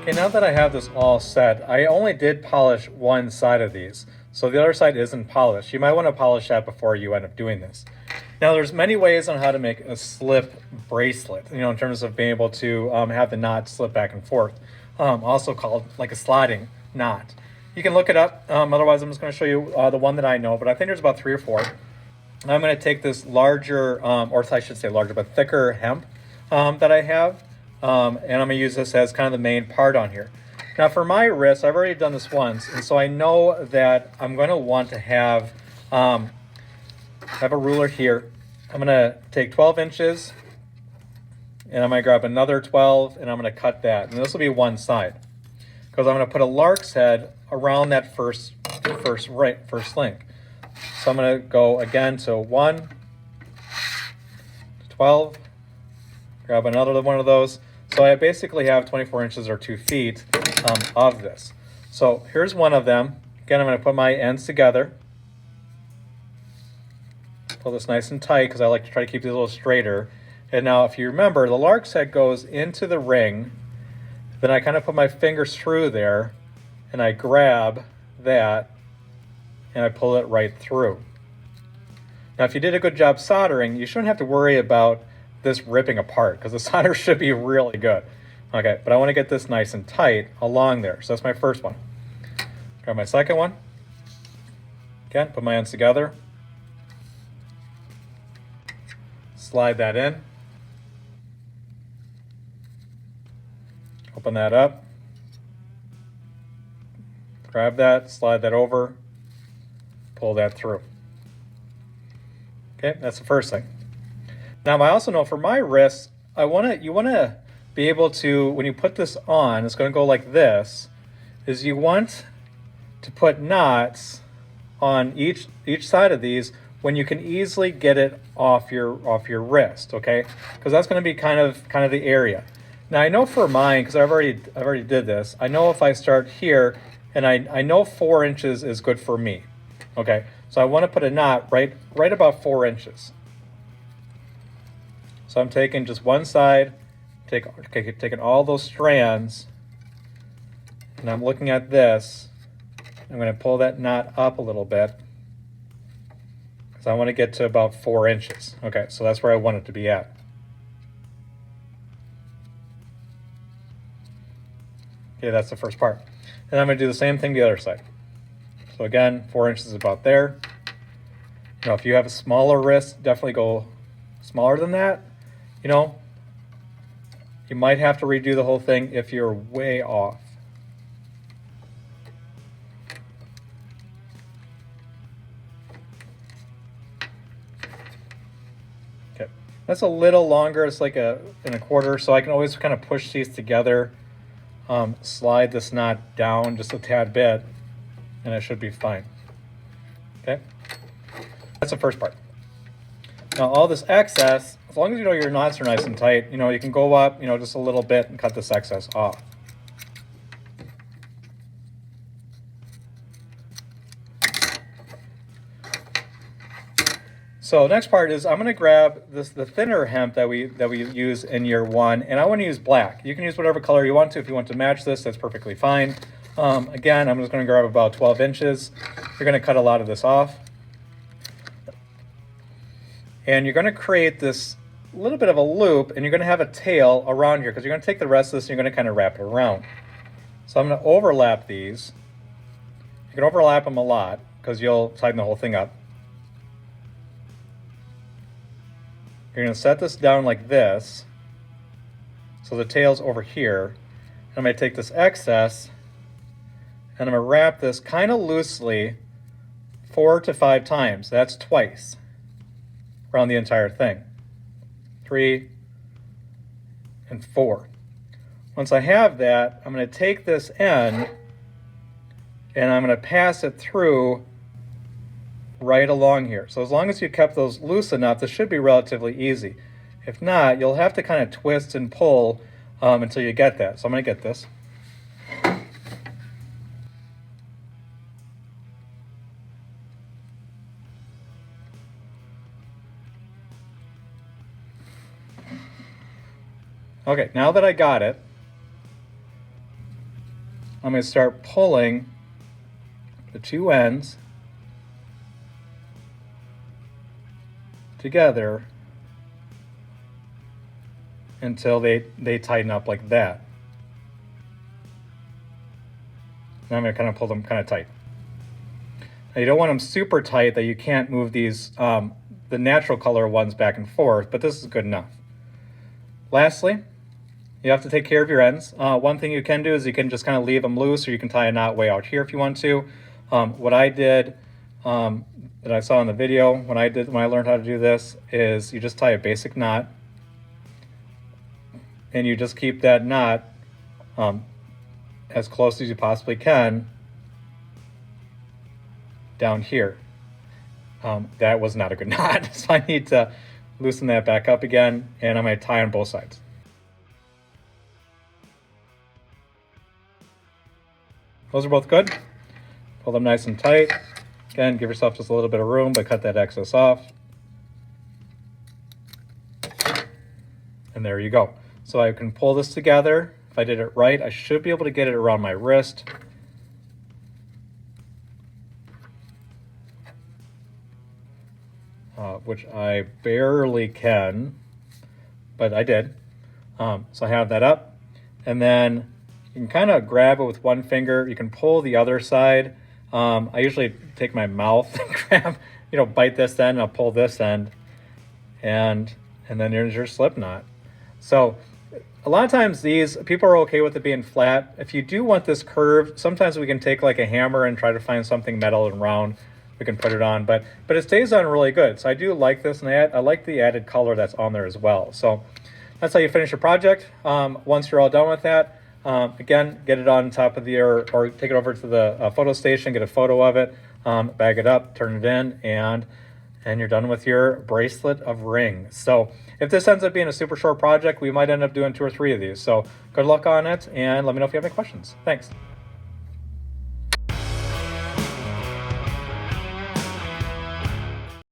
Okay, now that I have this all set, I only did polish one side of these. So the other side isn't polished. You might want to polish that before you end up doing this. Now there's many ways on how to make a slip bracelet, in terms of being able to have the knot slip back and forth. Also called like a sliding knot. You can look it up. Otherwise, I'm just going to show you the one that I know, but I think there's about 3 or 4. I'm going to take this larger, or I should say larger, but thicker hemp that I have. And I'm going to use this as kind of the main part on here. Now for my wrist, I've already done this once, and so I know that I'm going to want to have a ruler here. I'm going to take 12 inches, and I'm going to grab another 12, and I'm going to cut that. And this will be one side, because I'm going to put a lark's head around that first link. So I'm going to go again to 1, to 12, grab another one of those. So I basically have 24 inches or 2 feet of this. So here's one of them. Again, I'm going to put my ends together. Pull this nice and tight because I like to try to keep these a little straighter. And now if you remember, the lark's head goes into the ring. Then I kind of put my fingers through there and I grab that and I pull it right through. Now if you did a good job soldering, you shouldn't have to worry about this ripping apart because the solder should be really good. Okay, but I want to get this nice and tight along there. So that's my first one. Grab my second one. Again, put my ends together. Slide that in. Open that up. Grab that, slide that over, pull that through. Okay, that's the first thing. Now I also know for my wrist, you want to be able to, when you put this on, it's going to go like this, is you want to put knots on each side of these when you can easily get it off your wrist, okay? Because that's going to be kind of the area. Now I know for mine, because I've already did this, I know if I start here, and I know 4 inches is good for me, okay? So I want to put a knot right about 4 inches. So I'm taking just one side, taking all those strands, and I'm looking at this. I'm going to pull that knot up a little bit because I want to get to about 4 inches. Okay, so that's where I want it to be at. Okay, that's the first part. And I'm going to do the same thing the other side. So again, 4 inches is about there. If you have a smaller wrist, definitely go smaller than that. You might have to redo the whole thing if you're way off. Okay, that's a little longer. It's like in a quarter, so I can always kind of push these together, slide this knot down just a tad bit, and it should be fine. Okay, that's the first part. Now all this excess, as long as you know your knots are nice and tight, you can go up, just a little bit and cut this excess off. So next part is I'm going to grab the thinner hemp that we use in year 1, and I want to use black. You can use whatever color you want to. If you want to match this, that's perfectly fine. Again, I'm just going to grab about 12 inches. You're going to cut a lot of this off. And you're going to create this little bit of a loop, and you're going to have a tail around here because you're going to take the rest of this and you're going to kind of wrap it around. So I'm going to overlap these. You can overlap them a lot because you'll tighten the whole thing up. You're going to set this down like this. So the tail's over here. And I'm going to take this excess and I'm going to wrap this kind of loosely 4 to 5 times. That's twice around the entire thing. 3 and 4. Once I have that, I'm going to take this end and I'm going to pass it through right along here. So as long as you kept those loose enough, this should be relatively easy. If not, you'll have to kind of twist and pull until you get that. So I'm going to get this. Okay, now that I got it, I'm going to start pulling the two ends together until they tighten up like that. Now I'm going to kind of pull them kind of tight. Now you don't want them super tight that you can't move these, the natural color ones back and forth, but this is good enough. Lastly, you have to take care of your ends. One thing you can do is you can just kind of leave them loose, or you can tie a knot way out here if you want to. What I did, that I saw in the video when I learned how to do this, is you just tie a basic knot, and you just keep that knot as close as you possibly can down here. That was not a good knot, so I need to loosen that back up again, and I'm going to tie on both sides. Those are both good. Pull them nice and tight. Again, give yourself just a little bit of room, but cut that excess off. And there you go. So I can pull this together. If I did it right, I should be able to get it around my wrist. Which I barely can, but I did. So I have that up. And then you can kind of grab it with one finger. You can pull the other side. I usually take my mouth and grab, bite this end, and I'll pull this end. And then there's your slip knot. So a lot of times these, people are okay with it being flat. If you do want this curved, sometimes we can take like a hammer and try to find something metal and round. We can put it on, but it stays on really good. So I do like this, and I like the added color that's on there as well. So that's how you finish your project. Once you're all done with that, again, get it on top of or take it over to the photo station, get a photo of it, bag it up, turn it in, and you're done with your bracelet of rings. So if this ends up being a super short project, we might end up doing 2 or 3 of these. So good luck on it, and let me know if you have any questions. Thanks.